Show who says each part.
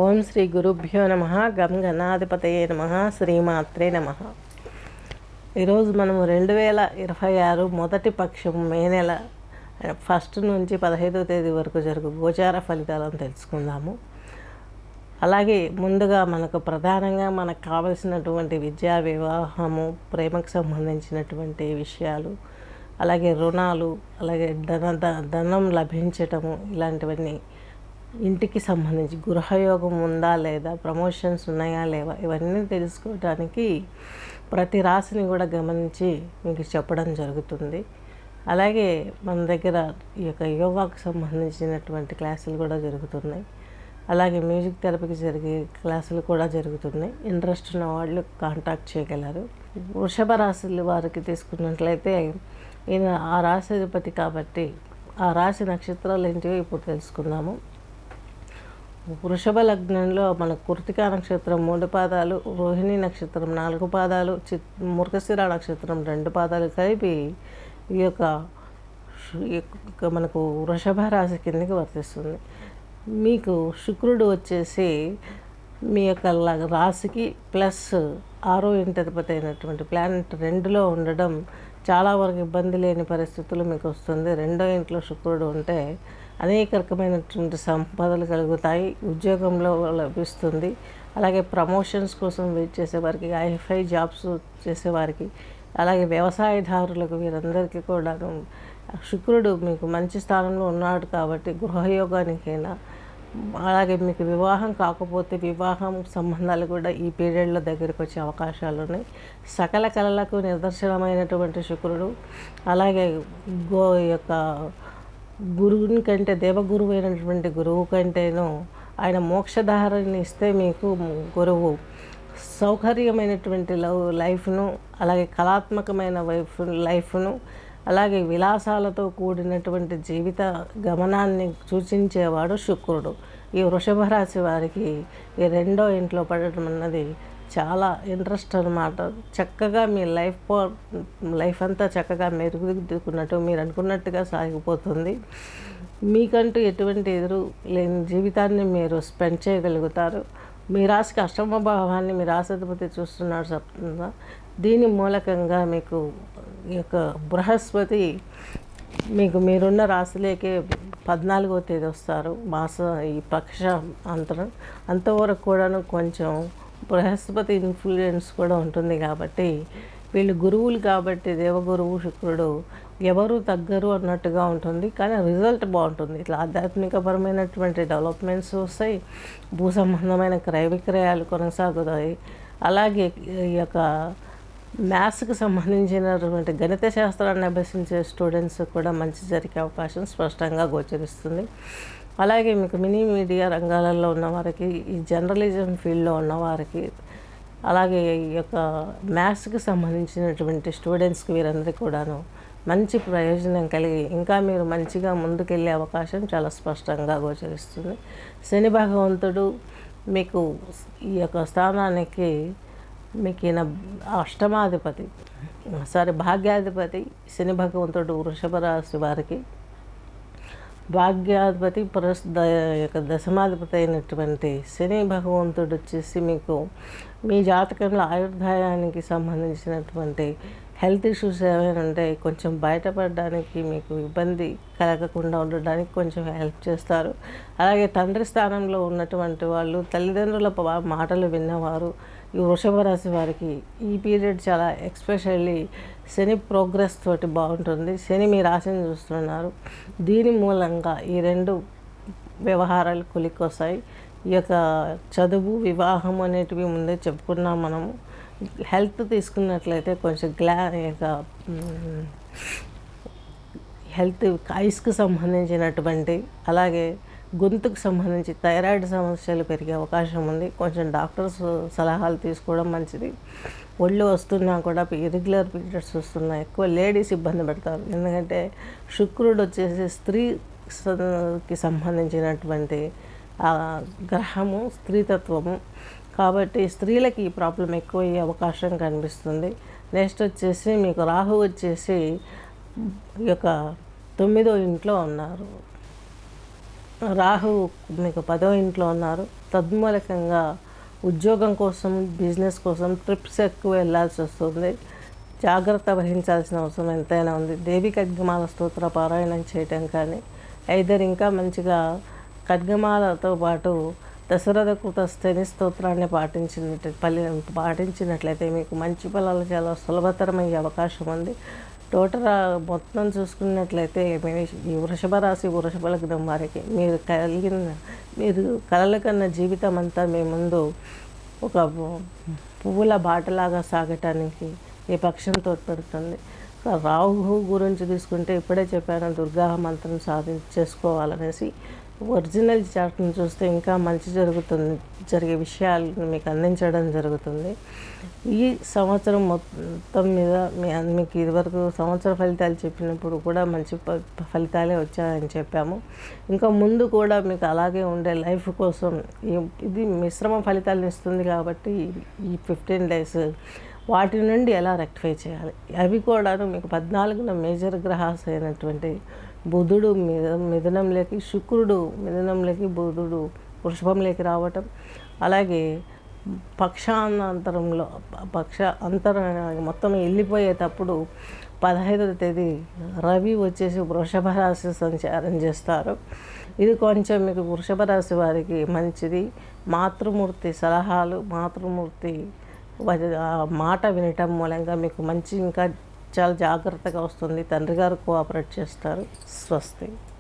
Speaker 1: ఓం శ్రీ గురుభ్యో నమ. గం గణాధిపతయే నమ. శ్రీమాత్రే నమ. ఈరోజు మనం 2026 మొదటి పక్షం మే నెల 1 నుంచి 15వ తేదీ వరకు జరుగు గోచార ఫలితాలను తెలుసుకుందాము. అలాగే ముందుగా మనకు ప్రధానంగా మనకు కావలసినటువంటి విద్యా, వివాహము, ప్రేమకు సంబంధించినటువంటి విషయాలు, అలాగే రుణాలు, అలాగే ధనం లభించటము, ఇలాంటివన్నీ, ఇంటికి సంబంధించి గృహయోగం ఉందా లేదా, ప్రమోషన్స్ ఉన్నాయా లేవా, ఇవన్నీ తెలుసుకోవడానికి ప్రతి రాశిని కూడా గమనించి మీకు చెప్పడం జరుగుతుంది. అలాగే మన దగ్గర ఈ యొక్క యోగాకు సంబంధించినటువంటి క్లాసులు కూడా జరుగుతున్నాయి. అలాగే మ్యూజిక్ థెరపీకి జరిగే క్లాసులు కూడా జరుగుతున్నాయి. ఇంట్రెస్ట్ ఉన్న వాళ్ళు కాంటాక్ట్ చేయగలరు. వృషభ రాశి వారికి తీసుకున్నట్లయితే ఈయన ఆ రాశి అధిపతి కాబట్టి ఆ రాశి నక్షత్రాలు ఏంటివో ఇప్పుడు తెలుసుకుందాము. వృషభ లగ్నంలో మన కృతికా నక్షత్రం 3 పాదాలు, రోహిణి నక్షత్రం 4 పాదాలు, మృగశిర నక్షత్రం 2 పాదాలు కలిపి ఈ యొక్క మనకు వృషభ రాశి కిందకి వర్తిస్తుంది. మీకు శుక్రుడు వచ్చేసి మీ యొక్క రాశికి ప్లస్ 6వ ఇంటి అధిపతి అయినటువంటి ప్లానెట్ 2లో ఉండడం చాలా వరకు ఇబ్బంది లేని పరిస్థితులు మీకు వస్తుంది. 2వ ఇంట్లో శుక్రుడు ఉంటే అనేక రకమైనటువంటి సంపదలు కలుగుతాయి, ఉద్యోగంలో లభిస్తుంది. అలాగే ప్రమోషన్స్ కోసం వెయిట్ చేసేవారికి, ఐఫై జాబ్స్ చేసేవారికి, అలాగే వ్యవసాయదారులకు, వీరందరికీ కూడా శుక్రుడు మీకు మంచి స్థానంలో ఉన్నాడు కాబట్టి గృహయోగానికైనా, అలాగే మీకు వివాహం కాకపోతే వివాహం సంబంధాలు కూడా ఈ పీరియడ్లో దగ్గరికి వచ్చే అవకాశాలు ఉన్నాయి. సకల కళలకు నిదర్శనమైనటువంటి శుక్రుడు, అలాగే యొక్క గురువుని కంటే, దేవగురువు అయినటువంటి గురువు కంటేనూ ఆయన మోక్షధారని ఇస్తే మీకు గురువు సౌకర్యమైనటువంటి లైఫ్ను, అలాగే కళాత్మకమైన లైఫ్ను, అలాగే విలాసాలతో కూడినటువంటి జీవిత గమనాన్ని సూచించేవాడు శుక్రుడు. ఈ వృషభ రాశి వారికి ఈ 2వ ఇంట్లో పడటం అన్నది చాలా ఇంట్రెస్ట్ అన్నమాట. చక్కగా మీ లైఫ్ అంతా చక్కగా మెరుగుదిద్దుకున్నట్టు, మీరు అనుకున్నట్టుగా సాగిపోతుంది. మీకంటూ ఎటువంటి ఎదురు లేని జీవితాన్ని మీరు స్పెండ్ చేయగలుగుతారు. మీ రాశికి అష్టమ భావాన్ని మీ రాశాధిపతి చూస్తున్నాడు సప్తమంగా. దీని మూలకంగా మీకు ఈ యొక్క బృహస్పతి మీకు మీరున్న రాశిలోకి 14వ తేదీ వస్తారు. ఈ పక్ష అంతవరకు కూడాను కొంచెం బృహస్పతి ఇన్ఫ్లుయెన్స్ కూడా ఉంటుంది కాబట్టి వీళ్ళు గురువులు కాబట్టి దేవగురువు శుక్రుడు ఎవరు తగ్గరు అన్నట్టుగా ఉంటుంది. కానీ రిజల్ట్ బాగుంటుంది. ఇట్లా ఆధ్యాత్మికపరమైనటువంటి డెవలప్మెంట్స్ వస్తాయి, భూ సంబంధమైన క్రయ విక్రయాలు కొనసాగుతాయి. అలాగే ఈ యొక్క మ్యాథ్స్కి సంబంధించినటువంటి గణిత శాస్త్రాన్ని అభ్యసించే స్టూడెంట్స్ కూడా మంచి జరిగే అవకాశం స్పష్టంగా గోచరిస్తుంది. అలాగే మీకు మినీ మీడియా రంగాలలో ఉన్నవారికి, ఈ జర్నలిజం ఫీల్డ్లో ఉన్నవారికి, అలాగే ఈ యొక్క మ్యాథ్స్కి సంబంధించినటువంటి స్టూడెంట్స్కి, వీరందరికీ కూడాను మంచి ప్రయోజనం కలిగి ఇంకా మీరు మంచిగా ముందుకెళ్ళే అవకాశం చాలా స్పష్టంగా గోచరిస్తుంది. శని భగవంతుడు మీకు ఈ యొక్క స్థానానికి మీకు ఈయన భాగ్యాధిపతి శని భగవంతుడు వృషభ రాశి వారికి భాగ్యాధిపతి యొక్క దశమాధిపతి అయినటువంటి శని భగవంతుడు వచ్చేసి మీకు మీ జాతకంలో ఆయుర్దాయానికి సంబంధించినటువంటి హెల్త్ ఇష్యూస్ ఏమైనా ఉంటే కొంచెం బయటపడడానికి, మీకు ఇబ్బంది కలగకుండా ఉండడానికి కొంచెం హెల్ప్ చేస్తారు. అలాగే తండ్రి స్థానంలో ఉన్నటువంటి వాళ్ళు, తల్లిదండ్రుల మాటలు విన్నవారు, ఈ వృషభ రాశి వారికి ఈ పీరియడ్ చాలా ఎక్స్పెషల్లీ శని ప్రోగ్రెస్ తోటి బాగుంటుంది. శని మీ రాశిని చూస్తున్నారు. దీని మూలంగా ఈ 2 వ్యవహారాలు కొలిక్కొస్తాయి. ఈ యొక్క చదువు, వివాహం అనేటివి ముందే చెప్పుకున్నాం మనము. హెల్త్ తీసుకున్నట్లయితే కొంచెం హెల్త్ ఐస్కి సంబంధించినటువంటి, అలాగే గొంతుకు సంబంధించి థైరాయిడ్ సమస్యలు పెరిగే అవకాశం ఉంది. కొంచెం డాక్టర్స్ సలహాలు తీసుకోవడం మంచిది. ఒళ్ళు వస్తున్నా కూడా ఇర్రెగ్యులర్ పీరియడ్స్ వస్తున్నాయి. ఎక్కువ లేడీస్ ఇబ్బంది పడతారు. ఎందుకంటే శుక్రుడు వచ్చేసి స్త్రీకి సంబంధించినటువంటి గ్రహము, స్త్రీతత్వము కాబట్టి స్త్రీలకి ఈ ప్రాబ్లం ఎక్కువ అయ్యే అవకాశం కనిపిస్తుంది. నెక్స్ట్ వచ్చేసి మీకు రాహు వచ్చేసి ఈ యొక్క 9వ ఇంట్లో ఉన్నారు. రాహు మీకు 10వ ఇంట్లో ఉన్నారు. తద్మూలకంగా ఉద్యోగం కోసం, బిజినెస్ కోసం ట్రిప్స్ ఎక్కువ వెళ్ళాల్సి వస్తుంది. జాగ్రత్త వహించాల్సిన అవసరం ఎంతైనా ఉంది. దేవి ఖడ్గమాల స్తోత్ర పారాయణం చేయటం కానీ, ఐదర్ ఇంకా మంచిగా ఖడ్గమాలతో పాటు దశరథ కృతస్థని స్తోత్రాన్ని పాటించినట్లయితే మీకు మంచి ఫలాలు చాలా సులభతరమయ్యే అవకాశం ఉంది. టోటల్ మొత్తం చూసుకున్నట్లయితే ఈ వృషభ రాశి, వృషభ లగ్నం వారికి మీరు కలల కన్న జీవితం అంతా మీ ముందు ఒక పువ్వుల బాటలాగా సాగటానికి ఈ పక్షం తోడ్పడుతుంది. రాహు గురించి తీసుకుంటే ఇప్పుడే చెప్పాను, దుర్గా మంత్రం చేసుకోవాలనేసి. ఒరిజినల్ చార్ట్ని చూస్తే ఇంకా మంచి జరిగే విషయాలను మీకు అందించడం జరుగుతుంది. ఈ సంవత్సరం మొత్తం మీద మీకు ఇదివరకు సంవత్సర ఫలితాలు చెప్పినప్పుడు కూడా మంచి ఫలితాలే వచ్చాయని చెప్పాము. ఇంకా ముందు కూడా మీకు అలాగే ఉండే లైఫ్ కోసం ఇది మిశ్రమ ఫలితాలను ఇస్తుంది. కాబట్టి ఈ 15 days వాటి నుండి ఎలా రెక్టిఫై చేయాలి, అవి కూడాను మీకు 14న మేజర్ గ్రహాస్ అయినటువంటి బుధుడు మిథునంలోకి, శుక్రుడు మిథునంలోకి, బుధుడు వృషభంలోకి రావటం, అలాగే పక్షాంతరం మొత్తం వెళ్ళిపోయేటప్పుడు 15వ తేదీ రవి వచ్చేసి వృషభ రాశి సంచారం చేస్తారు. ఇది కొంచెం మీకు వృషభ రాశి వారికి మంచిది. మాతృమూర్తి సలహాలు, మాతృమూర్తి మాట వినటం మూలంగా మీకు మంచి ఇంకా చాలా జాగ్రత్తగా వస్తుంది. తండ్రి గారు కోఆపరేట్ చేస్తారు. స్వస్తి.